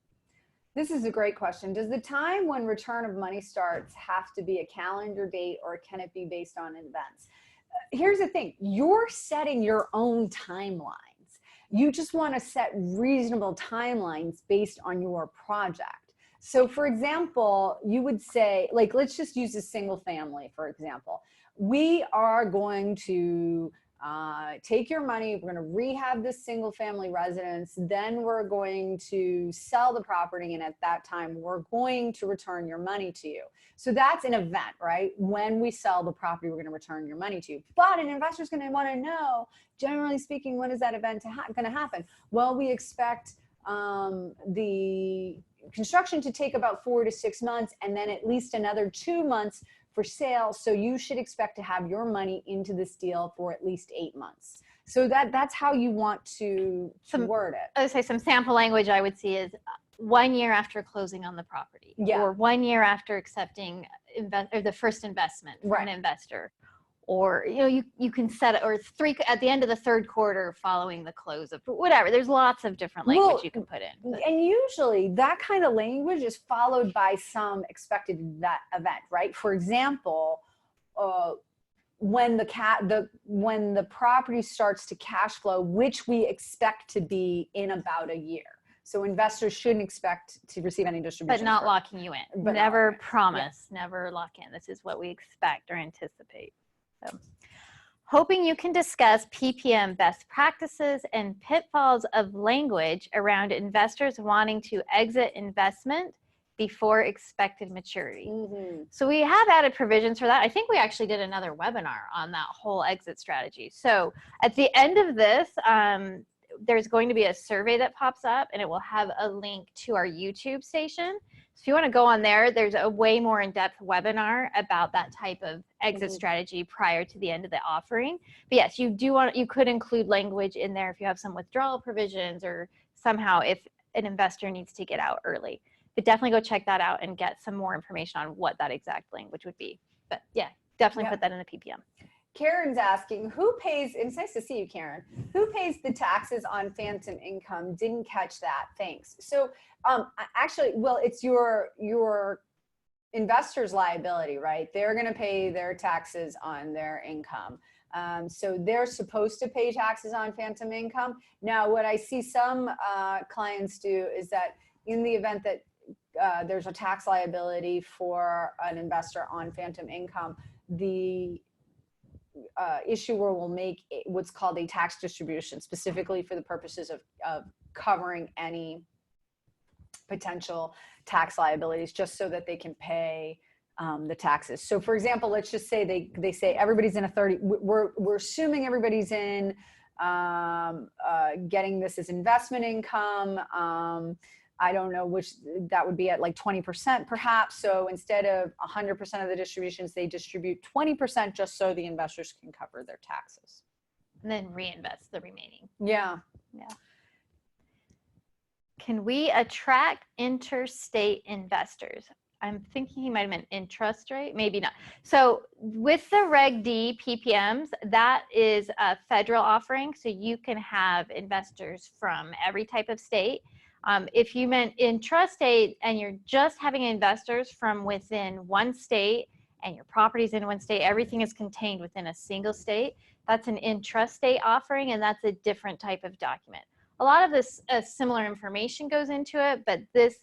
This is a great question. Does the time when return of money starts have to be a calendar date or can it be based on events? Here's the thing, you're setting your own timelines. You just want to set reasonable timelines based on your project. So for example, you would say, like, let's just use a single family, for example. We are going to take your money, we're going to rehab this single family residence, then we're going to sell the property, and at that time we're going to return your money to you. So that's an event, right? When we sell the property, we're going to return your money to you. But an investor's going to want to know, generally speaking, when is that event going to happen? Well, we expect the construction to take about 4 to 6 months and then at least another 2 months for sale. So you should expect to have your money into this deal for at least 8 months. So that's how you want to word it. I would say some sample language I would see is 1 year after closing on the property, Yeah. or 1 year after accepting or the first investment from an investor, or you can set it, or at the end of the third quarter following the close of whatever. There's lots of different language you can put in. But. And usually that kind of language is followed by some expected event, right? For example, when the property starts to cash flow, which we expect to be in about a year. So investors shouldn't expect to receive any distributions. But not locking you in. But never promise, never lock in. This is what we expect or anticipate. So, hoping you can discuss PPM best practices and pitfalls of language around investors wanting to exit investment before expected maturity. Mm-hmm. So we have added provisions for that. I think we actually did another webinar on that whole exit strategy. So at the end of this, there's going to be a survey that pops up and it will have a link to our YouTube station. So if you want to go on there, there's a way more in-depth webinar about that type of exit strategy prior to the end of the offering. But yes, you could include language in there if you have some withdrawal provisions or somehow if an investor needs to get out early. But definitely go check that out and get some more information on what that exact language would be. But yeah, definitely put that in the PPM. Karen's asking, who pays, and it's nice to see you, Karen, who pays the taxes on phantom income? Didn't catch that, thanks. So actually, well, it's your investor's liability, right? They're gonna pay their taxes on their income. So they're supposed to pay taxes on phantom income. Now, what I see some clients do is that in the event that there's a tax liability for an investor on phantom income, the issuer will make what's called a tax distribution specifically for the purposes of covering any potential tax liabilities, just so that they can pay the taxes. So for example, let's just say they say everybody's in a 30, we're assuming everybody's in getting this as investment income. I don't know which that would be at, like 20% perhaps. So instead of 100% of the distributions, they distribute 20% just so the investors can cover their taxes. And then reinvest the remaining. Yeah. Yeah. Can we attract interstate investors? I'm thinking he might have meant interest rate, maybe not. So with the Reg D PPMs, that is a federal offering. So you can have investors from every type of state. If you meant intrastate and you're just having investors from within one state and your property's in one state, everything is contained within a single state, that's an intrastate offering, and that's a different type of document. a lot of this similar information goes into it, but this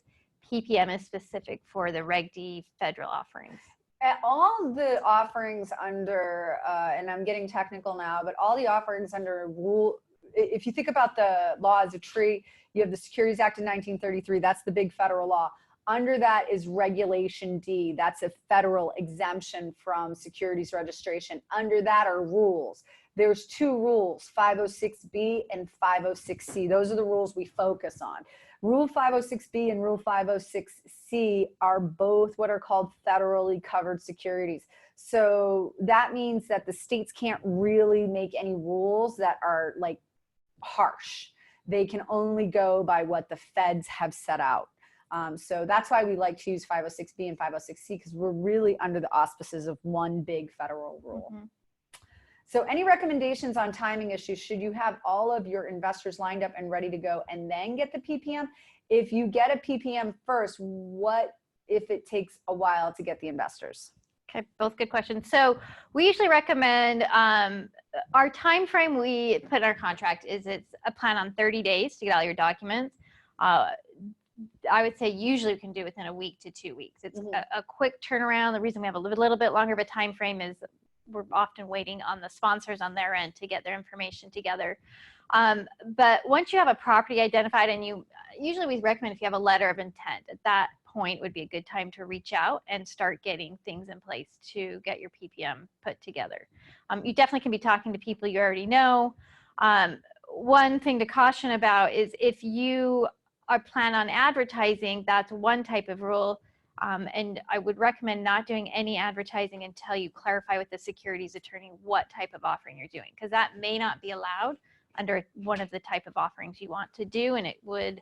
PPM is specific for the Reg D federal offerings. All the offerings under, and I'm getting technical now, but all the offerings under rule, if you think about the law as a tree, you have the Securities Act of 1933, that's the big federal law. Under that is Regulation D, that's a federal exemption from securities registration. Under that are rules. There's two rules, 506B and 506C. Those are the rules we focus on. Rule 506B and Rule 506C are both what are called federally covered securities. So that means that the states can't really make any rules that are like harsh. They can only go by what the feds have set out. So that's why we like to use 506B and 506C, because we're really under the auspices of one big federal rule. Mm-hmm. So any recommendations on timing issues? Should you have all of your investors lined up and ready to go and then get the PPM? If you get a PPM first, what if it takes a while to get the investors? Okay, both good questions. So we usually recommend our time frame we put in our contract is it's a plan on 30 days to get all your documents. I would say usually we can do within a week to 2 weeks. It's a quick turnaround. The reason we have a little bit longer of a time frame is we're often waiting on the sponsors on their end to get their information together. But once you have a property identified, and usually we recommend if you have a letter of intent, at that point would be a good time to reach out and start getting things in place to get your PPM put together. You definitely can be talking to people you already know. One thing to caution about is if you are plan on advertising, that's one type of rule. And I would recommend not doing any advertising until you clarify with the securities attorney what type of offering you're doing, because that may not be allowed under one of the type of offerings you want to do. And it would,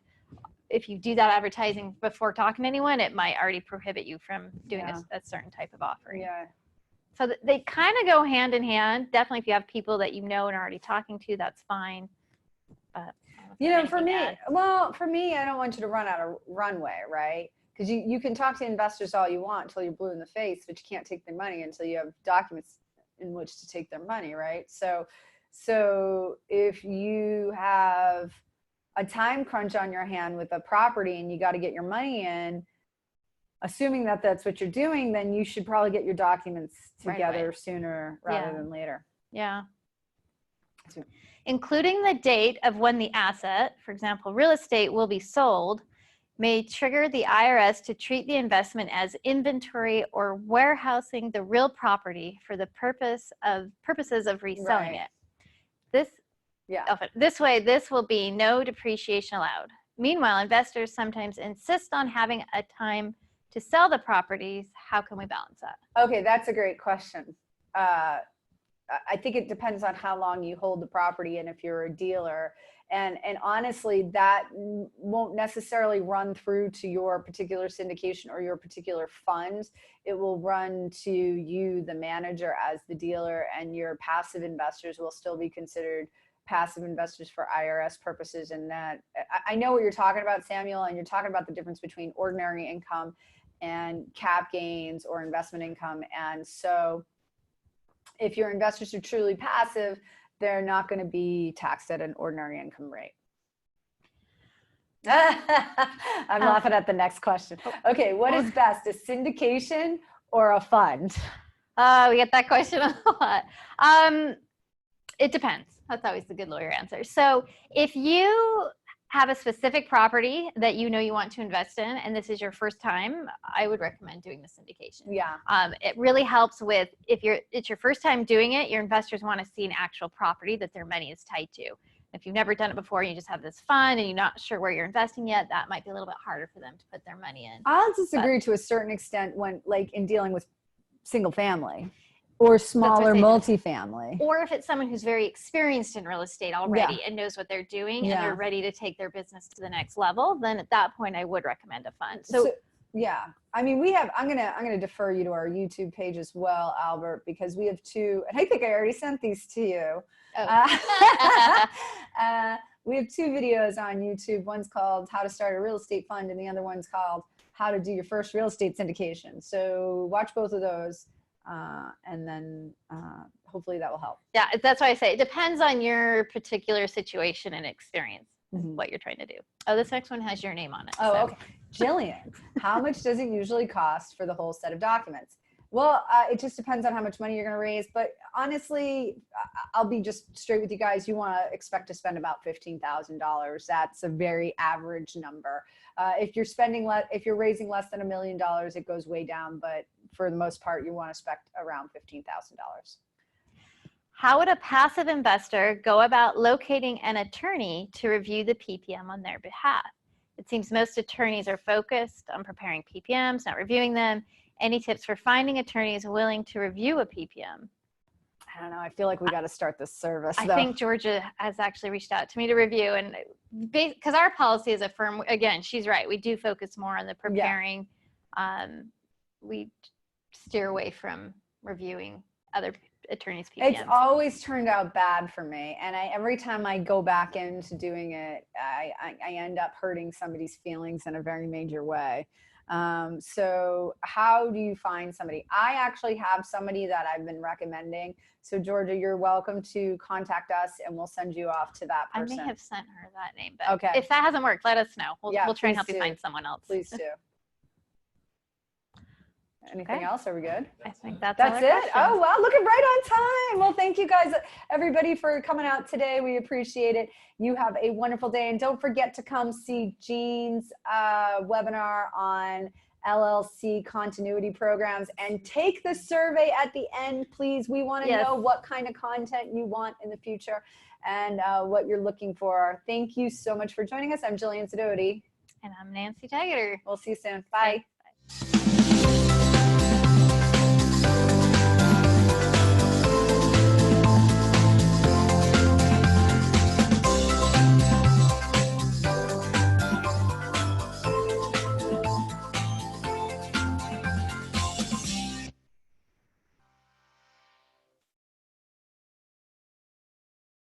if you do that advertising before talking to anyone, it might already prohibit you from doing a certain type of offering. Yeah. So they kind of go hand in hand. Definitely if you have people that you know and are already talking to, that's fine. But you know, for me, I don't want you to run out of runway, right? Because you can talk to investors all you want until you're blue in the face, but you can't take their money until you have documents in which to take their money, right? So if you have a time crunch on your hand with a property and you got to get your money in, assuming that that's what you're doing, then you should probably get your documents together sooner rather than later. Yeah. Including the date of when the asset, for example, real estate, will be sold, may trigger the IRS to treat the investment as inventory or warehousing the real property for the purposes of reselling it. This way, this will be no depreciation allowed. Meanwhile, investors sometimes insist on having a time to sell the properties. How can we balance that? Okay, that's a great question. I think it depends on how long you hold the property and if you're a dealer. And honestly, that won't necessarily run through to your particular syndication or your particular fund. It will run to you, the manager, as the dealer, and your passive investors will still be considered passive investors for IRS purposes. And that I know what you're talking about, Samuel, and you're talking about the difference between ordinary income and cap gains or investment income. And so if your investors are truly passive, they're not going to be taxed at an ordinary income rate. I'm laughing at the next question. Okay, what is best, a syndication or a fund? We get that question a lot. It depends. That's always the good lawyer answer. So if you have a specific property that you know you want to invest in, and this is your first time, I would recommend doing the syndication. Yeah. It really helps with, it's your first time doing it, your investors want to see an actual property that their money is tied to. If you've never done it before, you just have this fund and you're not sure where you're investing yet, that might be a little bit harder for them to put their money in. I'll disagree to a certain extent when, like, in dealing with single family or smaller multifamily. Or if it's someone who's very experienced in real estate already and knows what they're doing and they're ready to take their business to the next level, then at that point I would recommend a fund. So yeah, I mean, I'm gonna defer you to our YouTube page as well, Albert, because we have two, and I think I already sent these to you. We have two videos on YouTube. One's called How to Start a Real Estate Fund, and the other one's called How to Do Your First Real Estate Syndication. So watch both of those. And then hopefully that will help. Yeah, that's why I say it depends on your particular situation and experience. Mhm. what you're trying to do. Oh, this next one has your name on it. Oh, so- okay. Jillian, how much does it usually cost for the whole set of documents? Well, it just depends on how much money you're going to raise. But honestly, I'll be just straight with you guys. You want to expect to spend about $15,000. That's a very average number. If you're spending if you're raising less than $1 million, it goes way down. But for the most part, you want to expect around $15,000. How would a passive investor go about locating an attorney to review the PPM on their behalf? It seems most attorneys are focused on preparing PPMs, not reviewing them. Any tips for finding attorneys willing to review a PPM? I don't know. I feel like we got to start this service. I though. think Georgia has actually reached out to me to review, and because our policy as a firm, again, she's right. We do focus more on the preparing. We steer away from reviewing other attorneys' PPMs. It's always turned out bad for me, and every time I go back into doing it, I end up hurting somebody's feelings in a very major way. So how do you find somebody? I actually have somebody that I've been recommending. So Georgia, you're welcome to contact us, and we'll send you off to that I person. may have sent her that name, but Okay. if that hasn't worked, let us know. We'll try and help please you do. find someone else. Please do. Anything Okay. else? Are we good? I think that's all That's our it. questions. Oh, wow. Look at right on time. Well, thank you guys, everybody, for coming out today. We appreciate it. You have a wonderful day. And don't forget to come see Jean's webinar on LLC continuity programs, and take the survey at the end, please. We want to Yes. know what kind of content you want in the future and what you're looking for. Thank you so much for joining us. I'm Jillian Sidoti. And I'm Nancee Tegeder. We'll see you soon. Bye. Thanks. Bye.